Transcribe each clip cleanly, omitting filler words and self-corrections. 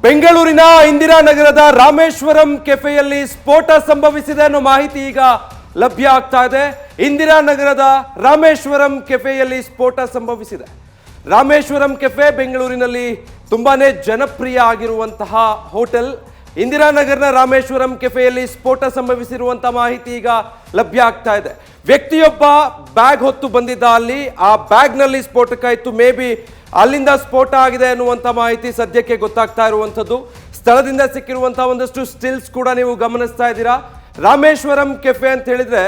ಬೆಂಗಳೂರಿನ ಇಂದಿರಾನಗರದ ರಾಮೇಶ್ವರಂ ಕೆಫೆಯಲ್ಲಿ ಸ್ಫೋಟ ಸಂಭವಿಸಿದೆ ಅನ್ನೋ ಮಾಹಿತಿ ಈಗ ಲಭ್ಯ ಆಗ್ತಾ ಇದೆ. ಇಂದಿರಾನಗರದ ರಾಮೇಶ್ವರಂ ಕೆಫೆಯಲ್ಲಿ ಸ್ಫೋಟ ಸಂಭವಿಸಿದೆ. ರಾಮೇಶ್ವರಂ ಕೆಫೆ ಬೆಂಗಳೂರಿನಲ್ಲಿ ತುಂಬಾನೇ ಜನಪ್ರಿಯ ಆಗಿರುವಂತಹ ಹೋಟೆಲ್. ಇಂದಿರಾನಗರದ ರಾಮೇಶ್ವರಂ ಕೆಫೆಯಲ್ಲಿ ಸ್ಫೋಟ ಸಂಭವಿಸಿರುವಂತಹ ಮಾಹಿತಿ ಈಗ ಲಭ್ಯ ಆಗ್ತಾ ಇದೆ. ವ್ಯಕ್ತಿಯೊಬ್ಬ ಬ್ಯಾಗ್ ಹೊತ್ತು ಬಂದಿದ್ದ. ಅಲ್ಲಿ ಆ ಬ್ಯಾಗ್ನಲ್ಲಿ ಸ್ಫೋಟಕ್ಕಾಯಿತು. ಮೇ ಬಿ ಅಲ್ಲಿಂದ ಸ್ಫೋಟ ಆಗಿದೆ ಅನ್ನುವಂಥ ಮಾಹಿತಿ ಸದ್ಯಕ್ಕೆ ಗೊತ್ತಾಗ್ತಾ ಇರುವಂಥದ್ದು. ಸ್ಥಳದಿಂದ ಸಿಕ್ಕಿರುವಂತಹ ಒಂದಷ್ಟು ಸ್ಟಿಲ್ಸ್ ಕೂಡ ನೀವು ಗಮನಿಸ್ತಾ ಇದ್ದೀರಾ. ರಾಮೇಶ್ವರಂ ಕೆಫೆ ಅಂತ ಹೇಳಿದ್ರೆ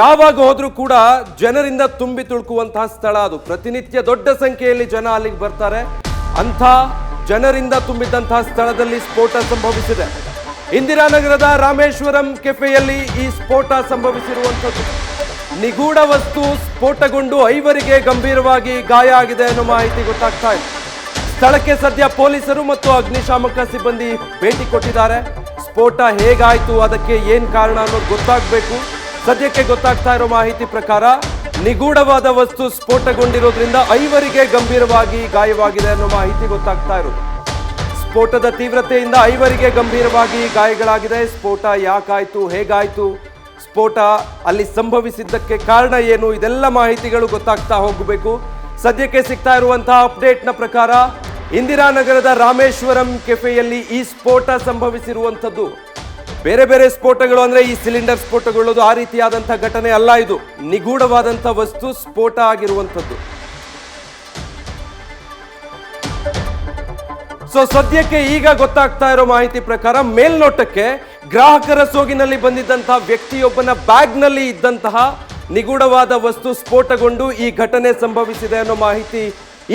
ಯಾವಾಗ ಹೋದ್ರೂ ಕೂಡ ಜನರಿಂದ ತುಂಬಿ ತುಳುಕುವಂತಹ ಸ್ಥಳ ಅದು. ಪ್ರತಿನಿತ್ಯ ದೊಡ್ಡ ಸಂಖ್ಯೆಯಲ್ಲಿ ಜನ ಅಲ್ಲಿಗೆ ಬರ್ತಾರೆ. ಅಂಥ ಜನರಿಂದ ತುಂಬಿದ್ದಂತಹ ಸ್ಥಳದಲ್ಲಿ ಸ್ಫೋಟ ಸಂಭವಿಸಿದೆ. ಇಂದಿರಾನಗರದ ರಾಮೇಶ್ವರಂ ಕೆಫೆಯಲ್ಲಿ ಈ ಸ್ಫೋಟ ಸಂಭವಿಸಿರುವಂಥದ್ದು. ನಿಗೂಢ ವಸ್ತು ಸ್ಫೋಟಗೊಂಡು 5 ಗಂಭೀರವಾಗಿ ಗಾಯ ಆಗಿದೆ ಅನ್ನೋ ಮಾಹಿತಿ ಗೊತ್ತಾಗ್ತಾ ಇದೆ. ಸ್ಥಳಕ್ಕೆ ಸದ್ಯ ಪೊಲೀಸರು ಮತ್ತು ಅಗ್ನಿಶಾಮಕ ಸಿಬ್ಬಂದಿ ಭೇಟಿ ಕೊಟ್ಟಿದ್ದಾರೆ. ಸ್ಫೋಟ ಹೇಗಾಯ್ತು, ಅದಕ್ಕೆ ಏನ್ ಕಾರಣ ಅನ್ನೋದು ಗೊತ್ತಾಗಬೇಕು. ಸದ್ಯಕ್ಕೆ ಗೊತ್ತಾಗ್ತಾ ಇರೋ ಮಾಹಿತಿ ಪ್ರಕಾರ ನಿಗೂಢವಾದ ವಸ್ತು ಸ್ಫೋಟಗೊಂಡಿರೋದ್ರಿಂದ 5 ಗಂಭೀರವಾಗಿ ಗಾಯವಾಗಿದೆ ಅನ್ನೋ ಮಾಹಿತಿ ಗೊತ್ತಾಗ್ತಾ ಇರೋದು. ಸ್ಫೋಟದ ತೀವ್ರತೆಯಿಂದ 5 ಗಂಭೀರವಾಗಿ ಗಾಯಗಳಾಗಿದೆ. ಸ್ಫೋಟ ಯಾಕಾಯ್ತು, ಹೇಗಾಯ್ತು, ಸ್ಫೋಟ ಅಲ್ಲಿ ಸಂಭವಿಸಿದ್ದಕ್ಕೆ ಕಾರಣ ಏನು, ಇದೆಲ್ಲ ಮಾಹಿತಿಗಳು ಗೊತ್ತಾಗ್ತಾ ಹೋಗಬೇಕು. ಸದ್ಯಕ್ಕೆ ಸಿಗ್ತಾ ಇರುವಂತಹ ಅಪ್ಡೇಟ್ನ ಪ್ರಕಾರ ಇಂದಿರಾನಗರದ ರಾಮೇಶ್ವರಂ ಕೆಫೆಯಲ್ಲಿ ಈ ಸ್ಫೋಟ ಸಂಭವಿಸಿರುವಂಥದ್ದು. ಬೇರೆ ಬೇರೆ ಸ್ಫೋಟಗಳು ಅಂದ್ರೆ ಈ ಸಿಲಿಂಡರ್ ಸ್ಫೋಟಗೊಳ್ಳೋದು ಆ ರೀತಿಯಾದಂತಹ ಘಟನೆ ಅಲ್ಲ. ಇದು ನಿಗೂಢವಾದಂತಹ ವಸ್ತು ಸ್ಫೋಟ ಆಗಿರುವಂಥದ್ದು. ಸದ್ಯಕ್ಕೆ ಈಗ ಗೊತ್ತಾಗ್ತಾ ಇರೋ ಮಾಹಿತಿ ಪ್ರಕಾರ ಮೇಲ್ನೋಟಕ್ಕೆ ಗ್ರಾಹಕರ ಸೋಗಿನಲ್ಲಿ ಬಂದಿದ್ದಂತಹ ವ್ಯಕ್ತಿಯೊಬ್ಬನ ಬ್ಯಾಗ್ನಲ್ಲಿ ಇದ್ದಂತಹ ನಿಗೂಢವಾದ ವಸ್ತು ಸ್ಫೋಟಗೊಂಡು ಈ ಘಟನೆ ಸಂಭವಿಸಿದೆ ಅನ್ನೋ ಮಾಹಿತಿ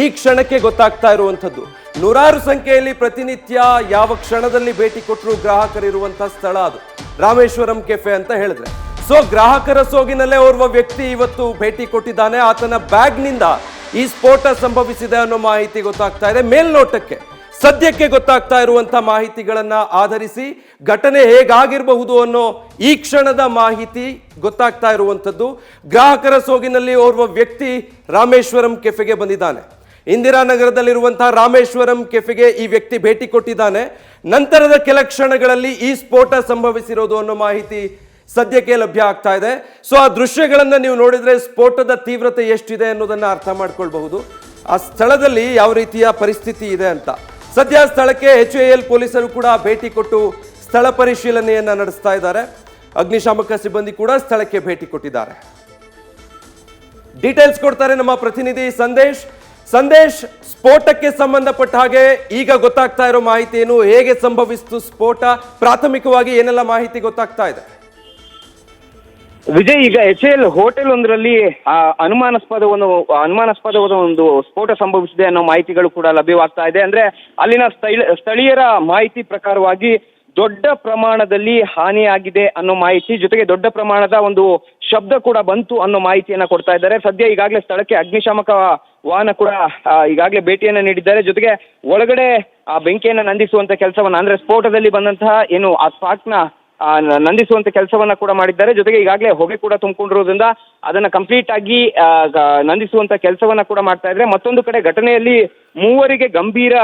ಈ ಕ್ಷಣಕ್ಕೆ ಗೊತ್ತಾಗ್ತಾ ಇರುವಂಥದ್ದು. ನೂರಾರು ಸಂಖ್ಯೆಯಲ್ಲಿ ಪ್ರತಿನಿತ್ಯ ಯಾವ ಕ್ಷಣದಲ್ಲಿ ಭೇಟಿ ಕೊಟ್ಟರು ಗ್ರಾಹಕರಿರುವಂತಹ ಸ್ಥಳ ಅದು ರಾಮೇಶ್ವರಂ ಕೆಫೆ ಅಂತ ಹೇಳಿದ್ರೆ. ಗ್ರಾಹಕರ ಸೋಗಿನಲ್ಲೇ ಓರ್ವ ವ್ಯಕ್ತಿ ಇವತ್ತು ಭೇಟಿ ಕೊಟ್ಟಿದ್ದಾನೆ. ಆತನ ಬ್ಯಾಗ್ನಿಂದ ಈ ಸ್ಫೋಟ ಸಂಭವಿಸಿದೆ ಅನ್ನೋ ಮಾಹಿತಿ ಗೊತ್ತಾಗ್ತಾ ಇದೆ. ಮೇಲ್ನೋಟಕ್ಕೆ ಸದ್ಯಕ್ಕೆ ಗೊತ್ತಾಗ್ತಾ ಇರುವಂತಹ ಮಾಹಿತಿಗಳನ್ನ ಆಧರಿಸಿ ಘಟನೆ ಹೇಗಾಗಿರಬಹುದು ಅನ್ನೋ ಈ ಕ್ಷಣದ ಮಾಹಿತಿ ಗೊತ್ತಾಗ್ತಾ ಇರುವಂಥದ್ದು. ಗ್ರಾಹಕರ ಸೋಗಿನಲ್ಲಿ ಓರ್ವ ವ್ಯಕ್ತಿ ರಾಮೇಶ್ವರಂ ಕೆಫೆಗೆ ಬಂದಿದ್ದಾನೆ. ಇಂದಿರಾನಗರದಲ್ಲಿರುವಂತಹ ರಾಮೇಶ್ವರಂ ಕೆಫೆಗೆ ಈ ವ್ಯಕ್ತಿ ಭೇಟಿ ಕೊಟ್ಟಿದ್ದಾನೆ. ನಂತರದ ಕೆಲ ಕ್ಷಣಗಳಲ್ಲಿ ಈ ಸ್ಫೋಟ ಸಂಭವಿಸಿರೋದು ಅನ್ನೋ ಮಾಹಿತಿ ಸದ್ಯಕ್ಕೆ ಲಭ್ಯ ಆಗ್ತಾ ಇದೆ. ಆ ದೃಶ್ಯಗಳನ್ನ ನೀವು ನೋಡಿದ್ರೆ ಸ್ಫೋಟದ ತೀವ್ರತೆ ಎಷ್ಟಿದೆ ಅನ್ನೋದನ್ನ ಅರ್ಥ ಮಾಡ್ಕೊಳ್ಬಹುದು. ಆ ಸ್ಥಳದಲ್ಲಿ ಯಾವ ರೀತಿಯ ಪರಿಸ್ಥಿತಿ ಇದೆ ಅಂತ. ಸದ್ಯ ಸ್ಥಳಕ್ಕೆ HAL ಪೊಲೀಸರು ಕೂಡ ಭೇಟಿ ಕೊಟ್ಟು ಸ್ಥಳ ಪರಿಶೀಲನೆಯನ್ನ ನಡೆಸ್ತಾ ಇದ್ದಾರೆ. ಅಗ್ನಿಶಾಮಕ ಸಿಬ್ಬಂದಿ ಕೂಡ ಸ್ಥಳಕ್ಕೆ ಭೇಟಿ ಕೊಟ್ಟಿದ್ದಾರೆ. ಡೀಟೇಲ್ಸ್ ಕೊಡ್ತಾರೆ ನಮ್ಮ ಪ್ರತಿನಿಧಿ ಸಂದೇಶ್. ಸ್ಫೋಟಕ್ಕೆ ಸಂಬಂಧಪಟ್ಟ ಹಾಗೆ ಈಗ ಗೊತ್ತಾಗ್ತಾ ಇರೋ ಮಾಹಿತಿ ಏನು, ಹೇಗೆ ಸಂಭವಿಸಿತು ಸ್ಫೋಟ, ಪ್ರಾಥಮಿಕವಾಗಿ ಏನೆಲ್ಲ ಮಾಹಿತಿ ಗೊತ್ತಾಗ್ತಾ ಇದೆ? ವಿಜಯ್, ಈಗ HAL ಹೋಟೆಲ್ ಒಂದರಲ್ಲಿ ಅನುಮಾನಾಸ್ಪದವಾದ ಒಂದು ಸ್ಫೋಟ ಸಂಭವಿಸಿದೆ ಅನ್ನೋ ಮಾಹಿತಿಗಳು ಕೂಡ ಲಭ್ಯವಾಗ್ತಾ ಇದೆ. ಅಂದ್ರೆ ಅಲ್ಲಿನ ಸ್ಥಳೀಯರ ಮಾಹಿತಿ ಪ್ರಕಾರವಾಗಿ ದೊಡ್ಡ ಪ್ರಮಾಣದಲ್ಲಿ ಹಾನಿಯಾಗಿದೆ ಅನ್ನೋ ಮಾಹಿತಿ, ಜೊತೆಗೆ ದೊಡ್ಡ ಪ್ರಮಾಣದ ಒಂದು ಶಬ್ದ ಕೂಡ ಬಂತು ಅನ್ನೋ ಮಾಹಿತಿಯನ್ನ ಕೊಡ್ತಾ ಇದ್ದಾರೆ. ಸದ್ಯ ಈಗಾಗಲೇ ಸ್ಥಳಕ್ಕೆ ಅಗ್ನಿಶಾಮಕ ವಾಹನ ಕೂಡ ಈಗಾಗಲೇ ಭೇಟಿಯನ್ನ ನೀಡಿದ್ದಾರೆ. ಜೊತೆಗೆ ಒಳಗಡೆ ಆ ಬೆಂಕಿಯನ್ನ ನಂದಿಸುವಂತ ಕೆಲಸವನ್ನ, ಅಂದ್ರೆ ಸ್ಫೋಟದಲ್ಲಿ ಬಂದಂತಹ ಏನು ಆ ಸ್ಪಾಟ್ನ ನಂದಿಸುವಂತ ಕೆಲಸವನ್ನ ಕೂಡ ಮಾಡಿದ್ದಾರೆ. ಜೊತೆಗೆ ಈಗಾಗಲೇ ಹೊಗೆ ಕೂಡ ತುಂಬಿಕೊಂಡಿರೋದ್ರಿಂದ ಅದನ್ನ ಕಂಪ್ಲೀಟ್ ಆಗಿ ನಂದಿಸುವಂತ ಕೆಲಸವನ್ನ ಕೂಡ ಮಾಡ್ತಾ ಇದ್ದಾರೆ. ಮತ್ತೊಂದು ಕಡೆ ಘಟನೆಯಲ್ಲಿ 3 ಗಂಭೀರ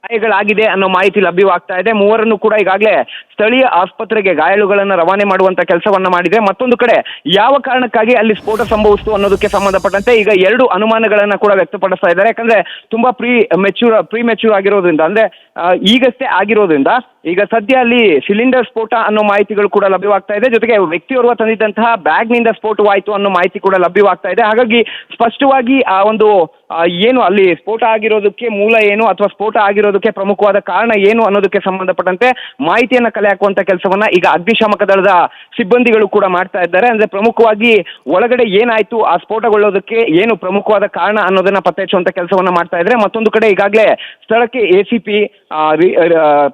ಗಾಯಗಳಾಗಿದೆ ಅನ್ನೋ ಮಾಹಿತಿ ಲಭ್ಯವಾಗ್ತಾ ಇದೆ. 3ರನ್ನು ಕೂಡ ಈಗಾಗಲೇ ಸ್ಥಳೀಯ ಆಸ್ಪತ್ರೆಗೆ ಗಾಯಾಳುಗಳನ್ನ ರವಾನೆ ಮಾಡುವಂತ ಕೆಲಸವನ್ನ ಮಾಡಿದೆ. ಮತ್ತೊಂದು ಕಡೆ ಯಾವ ಕಾರಣಕ್ಕಾಗಿ ಅಲ್ಲಿ ಸ್ಫೋಟ ಸಂಭವಿಸಿತು ಅನ್ನೋದಕ್ಕೆ ಸಂಬಂಧಪಟ್ಟಂತೆ ಈಗ 2 ಅನುಮಾನಗಳನ್ನ ಕೂಡ ವ್ಯಕ್ತಪಡಿಸ್ತಾ ಇದ್ದಾರೆ. ಯಾಕಂದ್ರೆ ತುಂಬಾ ಪ್ರೀ ಮೆಚ್ಯೂರ್ ಆಗಿರೋದ್ರಿಂದ, ಅಂದ್ರೆ ಈಗಷ್ಟೇ ಆಗಿರೋದ್ರಿಂದ ಈಗ ಸದ್ಯ ಅಲ್ಲಿ ಸಿಲಿಂಡರ್ ಸ್ಫೋಟ ಅನ್ನೋ ಮಾಹಿತಿಗಳು ಕೂಡ ಲಭ್ಯವಾಗ್ತಾ ಇದೆ. ಜೊತೆಗೆ ವ್ಯಕ್ತಿಯೋರ್ವ ತಂದಿದ್ದಂತಹ ಬ್ಯಾಗ್ನಿಂದ ಸ್ಫೋಟವಾಯಿತು ಅನ್ನೋ ಮಾಹಿತಿ ಕೂಡ ಲಭ್ಯವಾಗ್ತಾ ಇದೆ. ಹಾಗಾಗಿ ಸ್ಪಷ್ಟವಾಗಿ ಆ ಒಂದು ಏನು ಅಲ್ಲಿ ಸ್ಫೋಟ ಆಗಿರೋದಕ್ಕೆ ಮೂಲ ಏನು ಅಥವಾ ಸ್ಫೋಟ ಆಗಿರೋದಕ್ಕೆ ಪ್ರಮುಖವಾದ ಕಾರಣ ಏನು ಅನ್ನೋದಕ್ಕೆ ಸಂಬಂಧಪಟ್ಟಂತೆ ಮಾಹಿತಿಯನ್ನ ಕಲೆ ಹಾಕುವಂತ ಕೆಲಸವನ್ನ ಈಗ ಅಗ್ನಿಶಾಮಕ ದಳದ ಸಿಬ್ಬಂದಿಗಳು ಕೂಡ ಮಾಡ್ತಾ ಇದ್ದಾರೆ. ಅಂದ್ರೆ ಪ್ರಮುಖವಾಗಿ ಒಳಗಡೆ ಏನಾಯ್ತು, ಆ ಸ್ಫೋಟಗೊಳ್ಳೋದಕ್ಕೆ ಏನು ಪ್ರಮುಖವಾದ ಕಾರಣ ಅನ್ನೋದನ್ನ ಪತ್ತೆ ಹಚ್ಚುವಂತ ಕೆಲಸವನ್ನ ಮಾಡ್ತಾ ಇದ್ದಾರೆ. ಮತ್ತೊಂದು ಕಡೆ ಈಗಾಗಲೇ ಸ್ಥಳಕ್ಕೆ ACP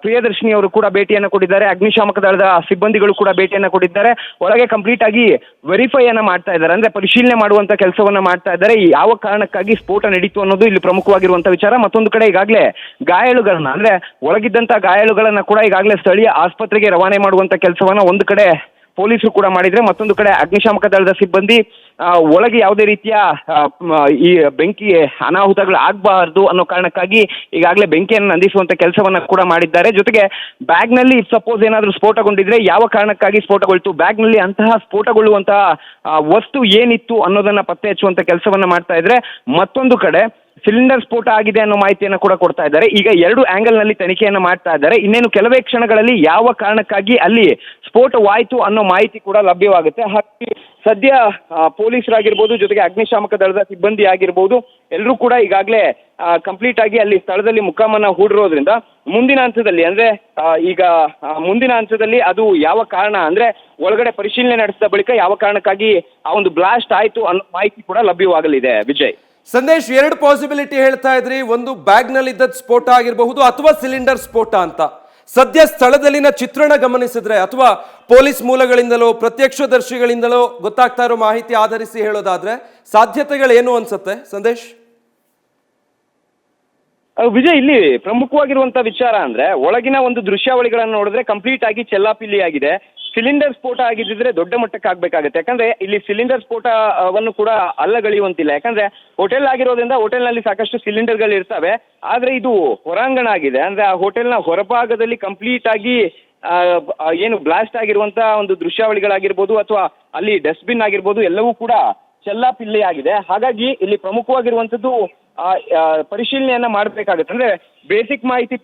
ಪ್ರಿಯದರ್ಶಿನಿ ಅವರು ಕೂಡ ಭೇಟಿಯನ್ನು ಕೊಟ್ಟಿದ್ದಾರೆ. ಅಗ್ನಿಶಾಮಕ ದಳದ ಸಿಬ್ಬಂದಿಗಳು ಕೂಡ ಭೇಟಿಯನ್ನು ಕೊಟ್ಟಿದ್ದಾರೆ. ಒಳಗೆ ಕಂಪ್ಲೀಟ್ ಆಗಿ ವೆರಿಫೈ ಅನ್ನ ಮಾಡ್ತಾ ಇದ್ದಾರೆ, ಅಂದ್ರೆ ಪರಿಶೀಲನೆ ಮಾಡುವಂತ ಕೆಲಸವನ್ನ ಮಾಡ್ತಾ ಇದ್ದಾರೆ. ಯಾವ ಕಾರಣಕ್ಕಾಗಿ ಸ್ಫೋಟ ನಡೀತು ಅನ್ನೋದು ಇಲ್ಲಿ ಪ್ರಮುಖವಾಗಿರುವಂತ ವಿಚಾರ. ಮತ್ತೊಂದು ಕಡೆ ಈಗಾಗಲೇ ಗಾಯಾಳುಗಳನ್ನ, ಅಂದ್ರೆ ಒಳಗಿದ್ದಂತ ಗಾಯಾಳುಗಳನ್ನ ಕೂಡ ಈಗಾಗಲೇ ಸ್ಥಳೀಯ ಆಸ್ಪತ್ರೆಗೆ ರವಾನೆ ಮಾಡುವಂತ ಕೆಲಸವನ್ನ ಒಂದು ಕಡೆ ಪೊಲೀಸರು ಕೂಡ ಮಾಡಿದ್ರೆ, ಮತ್ತೊಂದು ಕಡೆ ಅಗ್ನಿಶಾಮಕ ದಳದ ಸಿಬ್ಬಂದಿ ಒಳಗೆ ಯಾವುದೇ ರೀತಿಯ ಈ ಬೆಂಕಿ ಅನಾಹುತಗಳು ಆಗಬಾರ್ದು ಅನ್ನೋ ಕಾರಣಕ್ಕಾಗಿ ಈಗಾಗಲೇ ಬೆಂಕಿಯನ್ನು ನಂದಿಸುವಂತ ಕೆಲಸವನ್ನ ಕೂಡ ಮಾಡಿದ್ದಾರೆ. ಜೊತೆಗೆ ಬ್ಯಾಗ್ನಲ್ಲಿ ಸಪೋಸ್ ಏನಾದರೂ ಸ್ಫೋಟಗೊಂಡಿದ್ರೆ ಯಾವ ಕಾರಣಕ್ಕಾಗಿ ಸ್ಫೋಟಗೊಳ್ತು, ಬ್ಯಾಗ್ನಲ್ಲಿ ಅಂತಹ ಸ್ಫೋಟಗೊಳ್ಳುವಂತಹ ವಸ್ತು ಏನಿತ್ತು ಅನ್ನೋದನ್ನ ಪತ್ತೆ ಹಚ್ಚುವಂತ ಕೆಲಸವನ್ನ ಮಾಡ್ತಾ ಇದ್ರೆ, ಮತ್ತೊಂದು ಕಡೆ ಸಿಲಿಂಡರ್ ಸ್ಫೋಟ ಆಗಿದೆ ಅನ್ನೋ ಮಾಹಿತಿಯನ್ನು ಕೂಡ ಕೊಡ್ತಾ ಇದ್ದಾರೆ. ಈಗ 2 ಆಂಗಲ್ನಲ್ಲಿ ತನಿಖೆಯನ್ನು ಮಾಡ್ತಾ ಇದ್ದಾರೆ. ಇನ್ನೇನು ಕೆಲವೇ ಕ್ಷಣಗಳಲ್ಲಿ ಯಾವ ಕಾರಣಕ್ಕಾಗಿ ಅಲ್ಲಿ ಸ್ಫೋಟವಾಯಿತು ಅನ್ನೋ ಮಾಹಿತಿ ಕೂಡ ಲಭ್ಯವಾಗುತ್ತೆ. ಹಾಗಾಗಿ ಸದ್ಯ ಪೊಲೀಸರಾಗಿರ್ಬೋದು, ಜೊತೆಗೆ ಅಗ್ನಿಶಾಮಕ ದಳದ ಸಿಬ್ಬಂದಿ ಆಗಿರ್ಬೋದು, ಎಲ್ಲರೂ ಕೂಡ ಈಗಾಗಲೇ ಕಂಪ್ಲೀಟ್ ಆಗಿ ಅಲ್ಲಿ ಸ್ಥಳದಲ್ಲಿ ಮುಖಾಮನ್ನ ಹೂಡಿರೋದ್ರಿಂದ ಮುಂದಿನ ಹಂತದಲ್ಲಿ ಅಂದ್ರೆ ಈಗ ಮುಂದಿನ ಹಂತದಲ್ಲಿ ಅದು ಯಾವ ಕಾರಣ ಅಂದ್ರೆ ಒಳಗಡೆ ಪರಿಶೀಲನೆ ನಡೆಸಿದ ಬಳಿಕ ಯಾವ ಕಾರಣಕ್ಕಾಗಿ ಆ ಒಂದು ಬ್ಲಾಸ್ಟ್ ಆಯಿತು ಅನ್ನೋ ಮಾಹಿತಿ ಕೂಡ ಲಭ್ಯವಾಗಲಿದೆ. ವಿಜಯ್, ಸಂದೇಶ್, 2 ಪಾಸಿಬಿಲಿಟಿ ಹೇಳ್ತಾ ಇದ್ರಿ. ಒಂದು ಬ್ಯಾಗ್ ನಲ್ಲಿ ಇದ್ದದ್ದು ಸ್ಫೋಟ ಆಗಿರಬಹುದು ಅಥವಾ ಸಿಲಿಂಡರ್ ಸ್ಫೋಟ ಅಂತ. ಸದ್ಯ ಸ್ಥಳದಲ್ಲಿನ ಚಿತ್ರಣ ಗಮನಿಸಿದ್ರೆ ಅಥವಾ ಪೊಲೀಸ್ ಮೂಲಗಳಿಂದಲೋ ಪ್ರತ್ಯಕ್ಷದರ್ಶಿಗಳಿಂದಲೋ ಗೊತ್ತಾಗ್ತಾ ಇರೋ ಮಾಹಿತಿ ಆಧರಿಸಿ ಹೇಳೋದಾದ್ರೆ ಸಾಧ್ಯತೆಗಳೇನು ಅನ್ಸುತ್ತೆ ಸಂದೇಶ್? ವಿಜಯ್, ಇಲ್ಲಿ ಪ್ರಮುಖವಾಗಿರುವಂತ ವಿಚಾರ ಅಂದ್ರೆ ಒಳಗಿನ ಒಂದು ದೃಶ್ಯಾವಳಿಗಳನ್ನು ನೋಡಿದ್ರೆ ಕಂಪ್ಲೀಟ್ ಆಗಿ ಚೆಲ್ಲಾಪಿಲ್ಲಿ ಆಗಿದೆ. ಸಿಲಿಂಡರ್ ಸ್ಫೋಟ ಆಗಿದ್ದಿದ್ರೆ ದೊಡ್ಡ ಮಟ್ಟಕ್ಕೆ ಆಗ್ಬೇಕಾಗುತ್ತೆ. ಯಾಕಂದ್ರೆ ಇಲ್ಲಿ ಸಿಲಿಂಡರ್ ಸ್ಫೋಟವನ್ನು ಕೂಡ ಅಲ್ಲಗಳೆಯುವಂತಿಲ್ಲ. ಯಾಕಂದ್ರೆ ಹೋಟೆಲ್ ಆಗಿರೋದ್ರಿಂದ ಹೋಟೆಲ್ನಲ್ಲಿ ಸಾಕಷ್ಟು ಸಿಲಿಂಡರ್ಗಳು ಇರ್ತವೆ. ಆದ್ರೆ ಇದು ಹೊರಾಂಗಣ ಆಗಿದೆ. ಅಂದ್ರೆ ಆ ಹೋಟೆಲ್ನ ಹೊರಭಾಗದಲ್ಲಿ ಕಂಪ್ಲೀಟ್ ಆಗಿ ಏನು ಬ್ಲಾಸ್ಟ್ ಆಗಿರುವಂತ ಒಂದು ದೃಶ್ಯಾವಳಿಗಳಾಗಿರ್ಬೋದು ಅಥವಾ ಅಲ್ಲಿ ಡಸ್ಟ್ಬಿನ್ ಆಗಿರ್ಬೋದು ಎಲ್ಲವೂ ಕೂಡ ಚೆಲ್ಲಾಪಿಲ್ಲಿ ಆಗಿದೆ. ಹಾಗಾಗಿ ಇಲ್ಲಿ ಪ್ರಮುಖವಾಗಿರುವಂಥದ್ದು ಪರಿಶೀಲನೆಯನ್ನ ಮಾಡಬೇಕಾಗುತ್ತೆ. ಅಂದ್ರೆ ಬೇಸಿಕ್ ಮಾಹಿತಿ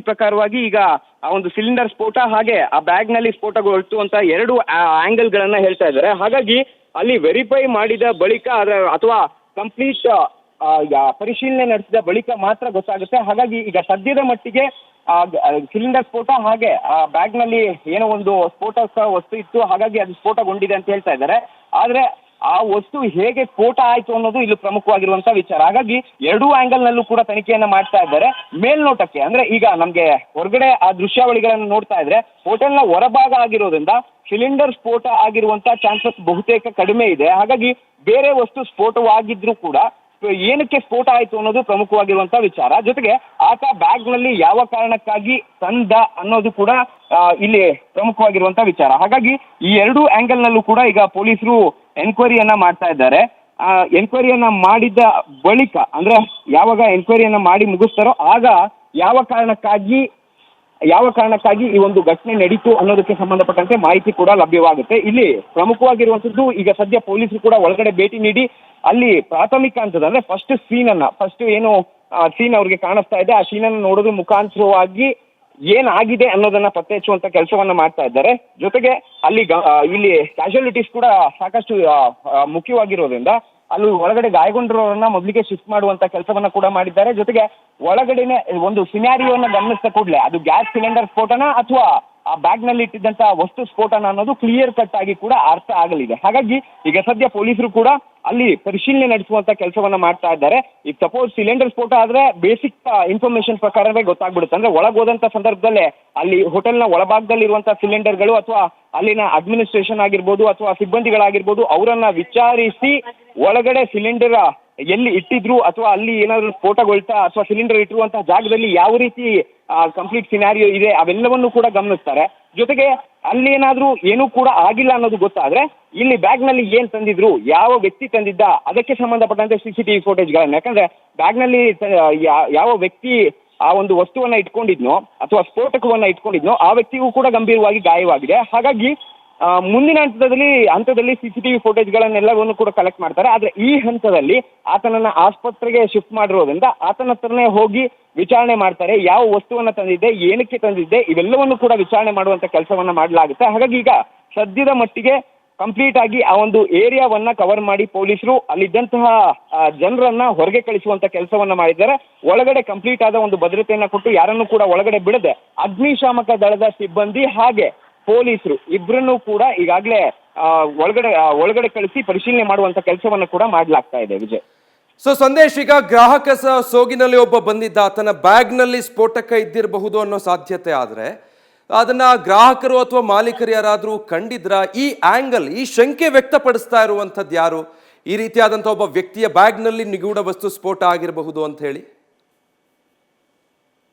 ಪ್ರಕಾರವಾಗಿ ಈಗ ಆ ಒಂದು ಸಿಲಿಂಡರ್ ಸ್ಫೋಟ ಹಾಗೆ ಆ ಬ್ಯಾಗ್ ನಲ್ಲಿ ಸ್ಫೋಟಗೊಳ್ತು ಅಂತ 2 ಆಂಗಲ್ಗಳನ್ನ ಹೇಳ್ತಾ ಇದ್ದಾರೆ. ಹಾಗಾಗಿ ಅಲ್ಲಿ ವೆರಿಫೈ ಮಾಡಿದ ಬಳಿಕ ಅಥವಾ ಕಂಪ್ಲೀಟ್ ಪರಿಶೀಲನೆ ನಡೆಸಿದ ಬಳಿಕ ಮಾತ್ರ ಗೊತ್ತಾಗುತ್ತೆ. ಹಾಗಾಗಿ ಈಗ ಸದ್ಯದ ಮಟ್ಟಿಗೆ ಸಿಲಿಂಡರ್ ಸ್ಫೋಟ ಹಾಗೆ ಆ ಬ್ಯಾಗ್ ನಲ್ಲಿ ಏನೋ ಒಂದು ಸ್ಫೋಟಕ ವಸ್ತು ಇತ್ತು, ಹಾಗಾಗಿ ಅದು ಸ್ಫೋಟಗೊಂಡಿದೆ ಅಂತ ಹೇಳ್ತಾ ಇದ್ದಾರೆ. ಆದ್ರೆ ಆ ವಸ್ತು ಹೇಗೆ ಸ್ಫೋಟ ಆಯಿತು ಅನ್ನೋದು ಇಲ್ಲಿ ಪ್ರಮುಖವಾಗಿರುವಂತ ವಿಚಾರ. ಹಾಗಾಗಿ 2 ಆಂಗಲ್ ನಲ್ಲೂ ಕೂಡ ತನಿಖೆಯನ್ನ ಮಾಡ್ತಾ ಇದ್ದಾರೆ. ಮೇಲ್ನೋಟಕ್ಕೆ ಅಂದ್ರೆ ಈಗ ನಮ್ಗೆ ಹೊರಗಡೆ ಆ ದೃಶ್ಯಾವಳಿಗಳನ್ನು ನೋಡ್ತಾ ಇದ್ರೆ ಹೋಟೆಲ್ನ ಹೊರಭಾಗ ಆಗಿರೋದ್ರಿಂದ ಸಿಲಿಂಡರ್ ಸ್ಫೋಟ ಆಗಿರುವಂತ ಚಾನ್ಸಸ್ ಬಹುತೇಕ ಕಡಿಮೆ ಇದೆ. ಹಾಗಾಗಿ ಬೇರೆ ವಸ್ತು ಸ್ಫೋಟವಾಗಿದ್ರು ಕೂಡ ಏನಕ್ಕೆ ಸ್ಫೋಟ ಆಯಿತು ಅನ್ನೋದು ಪ್ರಮುಖವಾಗಿರುವಂತ ವಿಚಾರ. ಜೊತೆಗೆ ಆತ ಬ್ಯಾಗ್ ನಲ್ಲಿ ಯಾವ ಕಾರಣಕ್ಕಾಗಿ ತಂದ ಅನ್ನೋದು ಕೂಡ ಇಲ್ಲಿ ಪ್ರಮುಖವಾಗಿರುವಂತ ವಿಚಾರ. ಹಾಗಾಗಿ ಈ 2 ಆಂಗಲ್ ನಲ್ಲೂ ಕೂಡ ಈಗ ಪೊಲೀಸರು ಎನ್ಕ್ವೈರಿಯನ್ನ ಮಾಡ್ತಾ ಇದ್ದಾರೆ. ಎನ್ಕ್ವೈರಿಯನ್ನ ಮಾಡಿದ ಬಳಿಕ ಅಂದ್ರೆ ಯಾವಾಗ ಎನ್ಕ್ವೈರಿಯನ್ನ ಮಾಡಿ ಮುಗಿಸ್ತಾರೋ ಆಗ ಯಾವ ಕಾರಣಕ್ಕಾಗಿ ಈ ಒಂದು ಘಟನೆ ನಡೀತು ಅನ್ನೋದಕ್ಕೆ ಸಂಬಂಧಪಟ್ಟಂತೆ ಮಾಹಿತಿ ಕೂಡ ಲಭ್ಯವಾಗುತ್ತೆ. ಇಲ್ಲಿ ಪ್ರಮುಖವಾಗಿರುವಂತದ್ದು ಈಗ ಸದ್ಯ ಪೊಲೀಸರು ಕೂಡ ಒಳಗಡೆ ಭೇಟಿ ನೀಡಿ ಅಲ್ಲಿ ಪ್ರಾಥಮಿಕ ಹಂತದ ಅಂದ್ರೆ ಫಸ್ಟ್ ಏನು ಸೀನ್ ಅವ್ರಿಗೆ ಕಾಣಿಸ್ತಾ ಇದೆ ಆ ಸೀನನ್ನು ನೋಡೋದ್ರ ಮುಖಾಂತರವಾಗಿ ಏನಾಗಿದೆ ಅನ್ನೋದನ್ನ ಪತ್ತೆ ಹಚ್ಚುವಂತ ಕೆಲಸವನ್ನ ಮಾಡ್ತಾ ಇದ್ದಾರೆ. ಜೊತೆಗೆ ಇಲ್ಲಿ ಕ್ಯಾಶುಯಾಲಿಟೀಸ್ ಕೂಡ ಸಾಕಷ್ಟು ಮುಖ್ಯವಾಗಿರೋದ್ರಿಂದ ಅಲ್ಲಿ ಒಳಗಡೆ ಗಾಯಗೊಂಡಿರೋರನ್ನ ಮೊದಲಿಗೆ ಶಿಫ್ಟ್ ಮಾಡುವಂತ ಕೆಲಸವನ್ನ ಕೂಡ ಮಾಡಿದ್ದಾರೆ. ಜೊತೆಗೆ ಒಳಗಡೆನೆ ಒಂದು ಸಿನಾರಿಯೋನ ಗಮನಿಸಿದ ಕೂಡಲೇ ಅದು ಗ್ಯಾಸ್ ಸಿಲಿಂಡರ್ ಸ್ಫೋಟನ ಅಥವಾ ಆ ಬ್ಯಾಗ್ ನಲ್ಲಿ ಇಟ್ಟಿದ್ದಂತ ವಸ್ತು ಸ್ಫೋಟನ ಅನ್ನೋದು ಕ್ಲಿಯರ್ ಕಟ್ ಆಗಿ ಕೂಡ ಅರ್ಥ ಆಗಲಿದೆ. ಹಾಗಾಗಿ ಈಗ ಸದ್ಯ ಪೊಲೀಸರು ಕೂಡ ಅಲ್ಲಿ ಪರಿಶೀಲನೆ ನಡೆಸುವಂತ ಕೆಲಸವನ್ನ ಮಾಡ್ತಾ ಇದ್ದಾರೆ. ಈಗ ಸಪೋಸ್ ಸಿಲಿಂಡರ್ ಸ್ಫೋಟ ಆದ್ರೆ ಬೇಸಿಕ್ ಇನ್ಫಾರ್ಮೇಶನ್ ಪ್ರಕಾರವೇ ಗೊತ್ತಾಗ್ಬಿಡುತ್ತೆ. ಅಂದ್ರೆ ಒಳಗೋದಂತ ಸಂದರ್ಭದಲ್ಲೇ ಅಲ್ಲಿ ಹೋಟೆಲ್ನ ಒಳಭಾಗದಲ್ಲಿ ಇರುವಂತಹ ಸಿಲಿಂಡರ್ಗಳು ಅಥವಾ ಅಲ್ಲಿನ ಅಡ್ಮಿನಿಸ್ಟ್ರೇಷನ್ ಆಗಿರ್ಬೋದು ಅಥವಾ ಸಿಬ್ಬಂದಿಗಳಾಗಿರ್ಬೋದು ಅವರನ್ನ ವಿಚಾರಿಸಿ ಒಳಗಡೆ ಸಿಲಿಂಡರ್ ಎಲ್ಲಿ ಇಟ್ಟಿದ್ರು ಅಥವಾ ಅಲ್ಲಿ ಏನಾದರೂ ಸ್ಫೋಟಗೊಳ್ತಾ ಅಥವಾ ಸಿಲಿಂಡರ್ ಇಟ್ಟಿರುವಂತಹ ಜಾಗದಲ್ಲಿ ಯಾವ ರೀತಿ ಕಂಪ್ಲೀಟ್ ಸಿನಾರಿಯೋ ಇದೆ ಅವೆಲ್ಲವನ್ನೂ ಕೂಡ ಗಮನಿಸ್ತಾರೆ. ಜೊತೆಗೆ ಅಲ್ಲಿ ಏನಾದರೂ ಏನೂ ಕೂಡ ಆಗಿಲ್ಲ ಅನ್ನೋದು ಗೊತ್ತಾದ್ರೆ ಇಲ್ಲಿ ಬ್ಯಾಗ್ ನಲ್ಲಿ ಏನ್ ತಂದಿದ್ರು, ಯಾವ ವ್ಯಕ್ತಿ ತಂದಿದ್ದ, ಅದಕ್ಕೆ ಸಂಬಂಧಪಟ್ಟಂತೆ CCTV ಫೋಟೇಜ್ಗಳನ್ನ, ಯಾಕಂದ್ರೆ ಬ್ಯಾಗ್ ನಲ್ಲಿ ಯಾವ ವ್ಯಕ್ತಿ ಆ ಒಂದು ವಸ್ತುವನ್ನ ಇಟ್ಕೊಂಡಿದ್ನೋ ಅಥವಾ ಸ್ಫೋಟಕವನ್ನ ಇಟ್ಕೊಂಡಿದ್ನೋ ಆ ವ್ಯಕ್ತಿಗೂ ಕೂಡ ಗಂಭೀರವಾಗಿ ಗಾಯವಾಗಿದೆ. ಹಾಗಾಗಿ ಮುಂದಿನ ಹಂತದಲ್ಲಿ CCTV ಫೋಟೇಜ್ಗಳನ್ನೆಲ್ಲವನ್ನು ಕೂಡ ಕಲೆಕ್ಟ್ ಮಾಡ್ತಾರೆ. ಆದ್ರೆ ಈ ಹಂತದಲ್ಲಿ ಆತನನ್ನ ಆಸ್ಪತ್ರೆಗೆ ಶಿಫ್ಟ್ ಮಾಡಿರೋದ್ರಿಂದ ಆತನ ಹತ್ರನೇ ಹೋಗಿ ವಿಚಾರಣೆ ಮಾಡ್ತಾರೆ. ಯಾವ ವಸ್ತುವನ್ನ ತಂದಿದ್ದೆ, ಏನಕ್ಕೆ ತಂದಿದ್ದೆ, ಇವೆಲ್ಲವನ್ನು ಕೂಡ ವಿಚಾರಣೆ ಮಾಡುವಂತ ಕೆಲಸವನ್ನ ಮಾಡಲಾಗುತ್ತೆ. ಹಾಗಾಗಿ ಈಗ ಸದ್ಯದ ಮಟ್ಟಿಗೆ ಕಂಪ್ಲೀಟ್ ಆಗಿ ಆ ಒಂದು ಏರಿಯಾವನ್ನ ಕವರ್ ಮಾಡಿ ಪೊಲೀಸರು ಅಲ್ಲಿದ್ದಂತಹ ಜನರನ್ನ ಹೊರಗೆ ಕಳಿಸುವಂತ ಕೆಲಸವನ್ನ ಮಾಡಿದ್ದಾರೆ. ಒಳಗಡೆ ಕಂಪ್ಲೀಟ್ ಆದ ಒಂದು ಭದ್ರತೆಯನ್ನ ಕೊಟ್ಟು ಯಾರನ್ನು ಕೂಡ ಒಳಗಡೆ ಬಿಡದೆ ಅಗ್ನಿಶಾಮಕ ದಳದ ಸಿಬ್ಬಂದಿ ಹಾಗೆ ಪೊಲೀಸರು ಇಬ್ಬರನ್ನು ಕೂಡ ಈಗಾಗಲೇ ಒಳಗಡೆ ಕಳಿಸಿ ಪರಿಶೀಲನೆ ಮಾಡುವಂತ ಕೆಲಸವನ್ನ ಕೂಡ ಮಾಡಲಾಗ್ತಾ ಇದೆ. ವಿಜಯ್, ಸೊ ಸಂದೇಶ್, ಈಗ ಗ್ರಾಹಕ ಸೋಗಿನಲ್ಲಿ ಒಬ್ಬ ಬಂದಿದ್ದ, ಆತನ ಬ್ಯಾಗ್ ನಲ್ಲಿ ಸ್ಫೋಟಕ ಇದ್ದಿರಬಹುದು ಅನ್ನೋ ಸಾಧ್ಯತೆ ಆದ್ರೆ ಅದನ್ನ ಗ್ರಾಹಕರು ಅಥವಾ ಮಾಲೀಕರು ಯಾರಾದ್ರೂ ಕಂಡಿದ್ರ? ಈ ಆಂಗಲ್, ಈ ಶಂಕೆ ವ್ಯಕ್ತಪಡಿಸ್ತಾ ಇರುವಂತದ್ದು ಯಾರು? ಈ ರೀತಿಯಾದಂಥ ಒಬ್ಬ ವ್ಯಕ್ತಿಯ ಬ್ಯಾಗ್ ನಲ್ಲಿ ನಿಗೂಢ ವಸ್ತು ಸ್ಫೋಟ ಆಗಿರಬಹುದು ಅಂತ ಹೇಳಿ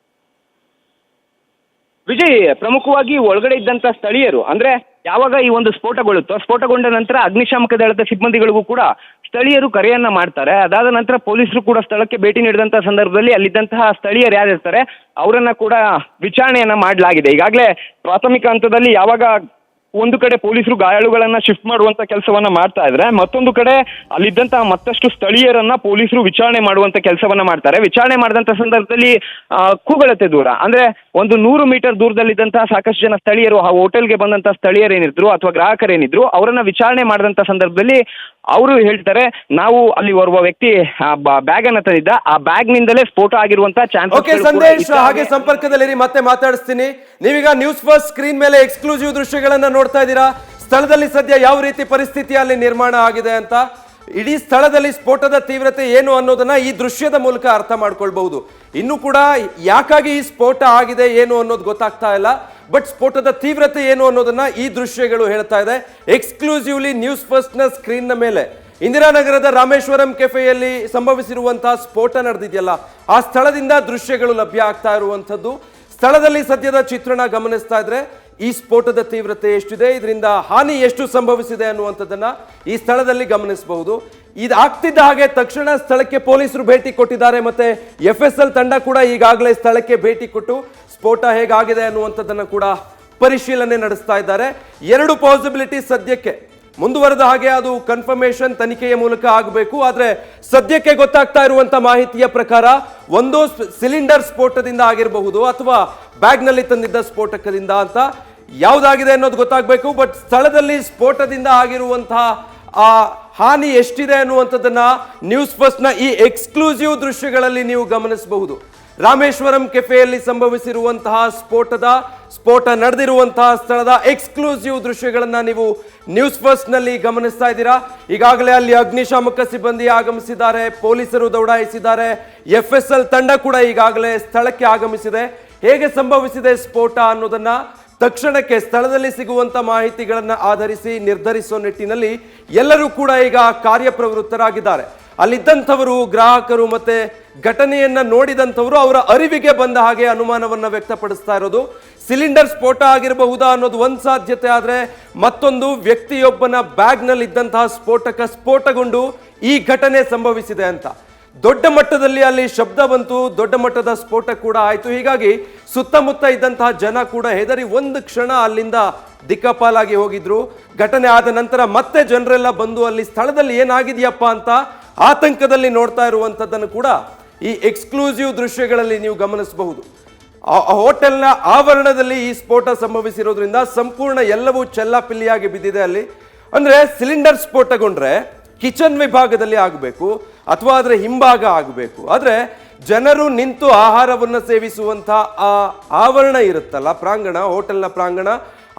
ವಿಜಯ್, ಪ್ರಮುಖವಾಗಿ ಒಳಗಡೆ ಇದ್ದಂಥ ಸ್ಥಳೀಯರು ಅಂದ್ರೆ ಯಾವಾಗ ಈ ಒಂದು ಸ್ಫೋಟಗೊಂಡ ನಂತರ ಅಗ್ನಿಶಾಮಕ ದಳದ ಸಿಬ್ಬಂದಿಗಳಿಗೂ ಕೂಡ ಸ್ಥಳೀಯರು ಕರೆಯನ್ನ ಮಾಡ್ತಾರೆ. ಅದಾದ ನಂತರ ಪೊಲೀಸರು ಕೂಡ ಸ್ಥಳಕ್ಕೆ ಭೇಟಿ ನೀಡಿದಂತಹ ಸಂದರ್ಭದಲ್ಲಿ ಅಲ್ಲಿದ್ದಂತಹ ಸ್ಥಳೀಯರು ಯಾರಿರ್ತಾರೆ ಅವರನ್ನ ಕೂಡ ವಿಚಾರಣೆಯನ್ನ ಮಾಡಲಾಗಿದೆ. ಈಗಾಗಲೇ ಪ್ರಾಥಮಿಕ ಹಂತದಲ್ಲಿ ಯಾವಾಗ ಒಂದು ಕಡೆ ಪೊಲೀಸರು ಗಾಯಾಳುಗಳನ್ನ ಶಿಫ್ಟ್ ಮಾಡುವಂತ ಕೆಲಸವನ್ನ ಮಾಡ್ತಾ ಇದ್ರೆ, ಮತ್ತೊಂದು ಕಡೆ ಅಲ್ಲಿದ್ದಂತಹ ಮತ್ತಷ್ಟು ಸ್ಥಳೀಯರನ್ನ ಪೊಲೀಸರು ವಿಚಾರಣೆ ಮಾಡುವಂತ ಕೆಲಸವನ್ನ ಮಾಡ್ತಾರೆ. ವಿಚಾರಣೆ ಮಾಡಿದಂತ ಸಂದರ್ಭದಲ್ಲಿ ಕೂಗಳತೆ ದೂರ ಅಂದ್ರೆ ಒಂದು 100 ಮೀಟರ್ ದೂರದಲ್ಲಿದ್ದಂತಹ ಸಾಕಷ್ಟು ಜನ ಸ್ಥಳೀಯರು, ಆ ಹೋಟೆಲ್ಗೆ ಬಂದಂತಹ ಸ್ಥಳೀಯರು ಏನಿದ್ರು ಅಥವಾ ಗ್ರಾಹಕರೇನಿದ್ರು ಅವರನ್ನ ವಿಚಾರಣೆ ಮಾಡಿದಂತ ಸಂದರ್ಭದಲ್ಲಿ ಅವರು ಹೇಳ್ತಾರೆ, ನಾವು ಅಲ್ಲಿ ಓರ್ವ ವ್ಯಕ್ತಿ ಬ್ಯಾಗ್ ಅನ್ನ ತಂದಿದ್ದ, ಆ ಬ್ಯಾಗ್ ನಿಂದಲೇ ಸ್ಫೋಟ ಆಗಿರುವಂತಹ ಚಾನ್ಸ್. ಸಂದೇಶ್ ಹಾಗೆ ಸಂಪರ್ಕದಲ್ಲಿ ಮತ್ತೆ ಮಾತಾಡಿಸ್ತೀನಿ. ನೀವೀಗ ನ್ಯೂಸ್ ಫಸ್ಟ್ ಸ್ಕ್ರೀನ್ ಮೇಲೆ ಎಕ್ಸ್ಕ್ಲೂಸಿವ್ ದೃಶ್ಯಗಳನ್ನ ನೋಡ್ತಾ ಇದ್ದೀರಾ. ಸ್ಥಳದಲ್ಲಿ ಸದ್ಯ ಯಾವ ರೀತಿ ಪರಿಸ್ಥಿತಿ ಅಲ್ಲಿ ನಿರ್ಮಾಣ ಆಗಿದೆ ಅಂತ, ಇಡೀ ಸ್ಥಳದಲ್ಲಿ ಸ್ಫೋಟದ ತೀವ್ರತೆ ಏನು ಅನ್ನೋದನ್ನ ಈ ದೃಶ್ಯದ ಮೂಲಕ ಅರ್ಥ ಮಾಡ್ಕೊಳ್ಬಹುದು. ಇನ್ನು ಕೂಡ ಯಾಕಾಗಿ ಈ ಸ್ಫೋಟ ಆಗಿದೆ ಏನು ಅನ್ನೋದು ಗೊತ್ತಾಗ್ತಾ ಇಲ್ಲ, ಬಟ್ ಸ್ಫೋಟದ ತೀವ್ರತೆ ಏನು ಅನ್ನೋದನ್ನ ಈ ದೃಶ್ಯಗಳು ಹೇಳ್ತಾ ಇದೆ. ಎಕ್ಸ್ಕ್ಲೂಸಿವ್ಲಿ ನ್ಯೂಸ್ ಫಸ್ಟ್ ನ ಸ್ಕ್ರೀನ್ ನ ಮೇಲೆ ಇಂದಿರಾನಗರದ ರಾಮೇಶ್ವರಂ ಕೆಫೆಯಲ್ಲಿ ಸಂಭವಿಸಿರುವಂತಹ ಸ್ಫೋಟ ನಡೆದಿದೆಯಲ್ಲ, ಆ ಸ್ಥಳದಿಂದ ದೃಶ್ಯಗಳು ಲಭ್ಯ ಆಗ್ತಾ ಇರುವಂತದ್ದು. ಸ್ಥಳದಲ್ಲಿ ಸದ್ಯದ ಚಿತ್ರಣ ಗಮನಿಸ್ತಾ ಇದ್ರೆ ಈ ಸ್ಫೋಟದ ತೀವ್ರತೆ ಎಷ್ಟಿದೆ, ಇದರಿಂದ ಹಾನಿ ಎಷ್ಟು ಸಂಭವಿಸಿದೆ ಅನ್ನುವಂಥದ್ದನ್ನ ಈ ಸ್ಥಳದಲ್ಲಿ ಗಮನಿಸಬಹುದು. ಇದು ಆಗ್ತಿದ್ದ ಹಾಗೆ ತಕ್ಷಣ ಸ್ಥಳಕ್ಕೆ ಪೊಲೀಸರು ಭೇಟಿ ಕೊಟ್ಟಿದ್ದಾರೆ. ಮತ್ತೆ FSL ತಂಡ ಕೂಡ ಈಗಾಗಲೇ ಸ್ಥಳಕ್ಕೆ ಭೇಟಿ ಕೊಟ್ಟು ಸ್ಫೋಟ ಹೇಗಾಗಿದೆ ಅನ್ನುವಂಥದ್ದನ್ನ ಕೂಡ ಪರಿಶೀಲನೆ ನಡೆಸ್ತಾ ಇದ್ದಾರೆ. 2 ಪಾಸಿಬಿಲಿಟಿ ಸದ್ಯಕ್ಕೆ ಮುಂದುವರೆದ ಹಾಗೆ ಅದು ಕನ್ಫರ್ಮೇಷನ್ ತನಿಖೆಯ ಮೂಲಕ ಆಗಬೇಕು. ಆದ್ರೆ ಸದ್ಯಕ್ಕೆ ಗೊತ್ತಾಗ್ತಾ ಇರುವಂತ ಮಾಹಿತಿಯ ಪ್ರಕಾರ ಒಂದು ಸಿಲಿಂಡರ್ ಸ್ಫೋಟದಿಂದ ಆಗಿರಬಹುದು ಅಥವಾ ಬ್ಯಾಗ್ ನಲ್ಲಿ ತಂದಿದ್ದ ಸ್ಫೋಟಕದಿಂದ ಅಂತ ಯಾವ್ದಾಗಿದೆ ಅನ್ನೋದು ಗೊತ್ತಾಗಬೇಕು. ಬಟ್ ಸ್ಥಳದಲ್ಲಿ ಸ್ಫೋಟದಿಂದ ಆಗಿರುವಂತಹ ಆ ಹಾನಿ ಎಷ್ಟಿದೆ ಅನ್ನುವಂಥದ್ದನ್ನ ನ್ಯೂಸ್ ಫಸ್ಟ್ ನ ಈ ಎಕ್ಸ್ಕ್ಲೂಸಿವ್ ದೃಶ್ಯಗಳಲ್ಲಿ ನೀವು ಗಮನಿಸಬಹುದು. ರಾಮೇಶ್ವರಂ ಕೆಫೆಯಲ್ಲಿ ಸಂಭವಿಸಿರುವಂತಹ ಸ್ಫೋಟ ನಡೆದಿರುವಂತಹ ಸ್ಥಳದ ಎಕ್ಸ್ಕ್ಲೂಸಿವ್ ದೃಶ್ಯಗಳನ್ನ ನೀವು ನ್ಯೂಸ್ ಫಸ್ಟ್ ನಲ್ಲಿ ಗಮನಿಸ್ತಾ ಇದ್ದೀರಾ. ಈಗಾಗಲೇ ಅಲ್ಲಿ ಅಗ್ನಿಶಾಮಕ ಸಿಬ್ಬಂದಿ ಆಗಮಿಸಿದ್ದಾರೆ, ಪೊಲೀಸರು ದೌಡಾಯಿಸಿದ್ದಾರೆ, FSL ತಂಡ ಕೂಡ ಈಗಾಗಲೇ ಸ್ಥಳಕ್ಕೆ ಆಗಮಿಸಿದೆ. ಹೇಗೆ ಸಂಭವಿಸಿದೆ ಸ್ಫೋಟ ಅನ್ನೋದನ್ನ ತಕ್ಷಣಕ್ಕೆ ಸ್ಥಳದಲ್ಲಿ ಸಿಗುವಂತ ಮಾಹಿತಿಗಳನ್ನ ಆಧರಿಸಿ ನಿರ್ಧರಿಸುವ ನಿಟ್ಟಿನಲ್ಲಿ ಎಲ್ಲರೂ ಕೂಡ ಈಗ ಕಾರ್ಯಪ್ರವೃತ್ತರಾಗಿದ್ದಾರೆ. ಅಲ್ಲಿದ್ದಂಥವರು, ಗ್ರಾಹಕರು ಮತ್ತೆ ಘಟನೆಯನ್ನ ನೋಡಿದಂಥವರು ಅವರ ಅರಿವಿಗೆ ಬಂದ ಹಾಗೆ ಅನುಮಾನವನ್ನ ವ್ಯಕ್ತಪಡಿಸ್ತಾ ಇರೋದು. ಸಿಲಿಂಡರ್ ಸ್ಫೋಟ ಆಗಿರಬಹುದಾ ಅನ್ನೋದು ಒಂದು ಸಾಧ್ಯತೆ, ಆದ್ರೆ ಮತ್ತೊಂದು ವ್ಯಕ್ತಿಯೊಬ್ಬನ ಬ್ಯಾಗ್ ನಲ್ಲಿ ಇದ್ದಂತಹ ಸ್ಫೋಟಗೊಂಡು ಈ ಘಟನೆ ಸಂಭವಿಸಿದೆ ಅಂತ. ದೊಡ್ಡ ಮಟ್ಟದಲ್ಲಿ ಅಲ್ಲಿ ಶಬ್ದ ಬಂತು, ದೊಡ್ಡ ಮಟ್ಟದ ಸ್ಫೋಟ ಕೂಡ ಆಯ್ತು. ಹೀಗಾಗಿ ಸುತ್ತಮುತ್ತ ಇದ್ದಂತಹ ಜನ ಕೂಡ ಹೆದರಿ ಒಂದು ಕ್ಷಣ ಅಲ್ಲಿಂದ ದಿಕ್ಕಾಪಾಲಾಗಿ ಹೋಗಿದ್ರು. ಘಟನೆ ಆದ ನಂತರ ಮತ್ತೆ ಜನರೆಲ್ಲ ಬಂದು ಅಲ್ಲಿ ಸ್ಥಳದಲ್ಲಿ ಏನಾಗಿದೆಯಪ್ಪ ಅಂತ ಆತಂಕದಲ್ಲಿ ನೋಡ್ತಾ ಇರುವಂಥದ್ದನ್ನು ಕೂಡ ಈ ಎಕ್ಸ್ಕ್ಲೂಸಿವ್ ದೃಶ್ಯಗಳಲ್ಲಿ ನೀವು ಗಮನಿಸಬಹುದು. ಹೋಟೆಲ್ನ ಆವರಣದಲ್ಲಿ ಈ ಸ್ಫೋಟ ಸಂಭವಿಸಿರೋದ್ರಿಂದ ಸಂಪೂರ್ಣ ಎಲ್ಲವೂ ಚೆಲ್ಲಾಪಿಲ್ಲಿಯಾಗಿ ಬಿದ್ದಿದೆ ಅಲ್ಲಿ. ಅಂದ್ರೆ ಸಿಲಿಂಡರ್ ಸ್ಫೋಟಗೊಂಡ್ರೆ ಕಿಚನ್ ವಿಭಾಗದಲ್ಲಿ ಆಗಬೇಕು ಅಥವಾ ಅದರ ಹಿಂಭಾಗ ಆಗಬೇಕು. ಆದ್ರೆ ಜನರು ನಿಂತು ಆಹಾರವನ್ನು ಸೇವಿಸುವಂತ ಆ ಆವರಣ ಇರುತ್ತಲ್ಲ, ಪ್ರಾಂಗಣ, ಹೋಟೆಲ್ನ ಪ್ರಾಂಗಣ,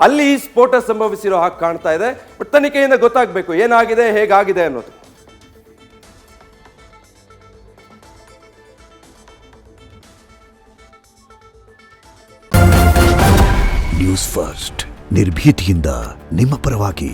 ಅಲ್ಲಿ ಈ ಸ್ಫೋಟ ಸಂಭವಿಸಿರೋ ಹಾಗೆ ಕಾಣ್ತಾ ಇದೆ. ಬಟ್ ತನಿಖೆಯಿಂದ ಗೊತ್ತಾಗಬೇಕು ಏನಾಗಿದೆ, ಹೇಗಾಗಿದೆ ಅನ್ನೋದು. ನ್ಯೂಸ್ ಫಸ್ಟ್ ನಿರ್ಭೀತಿಯಿಂದ ನಿಮ್ಮ ಪರವಾಗಿ.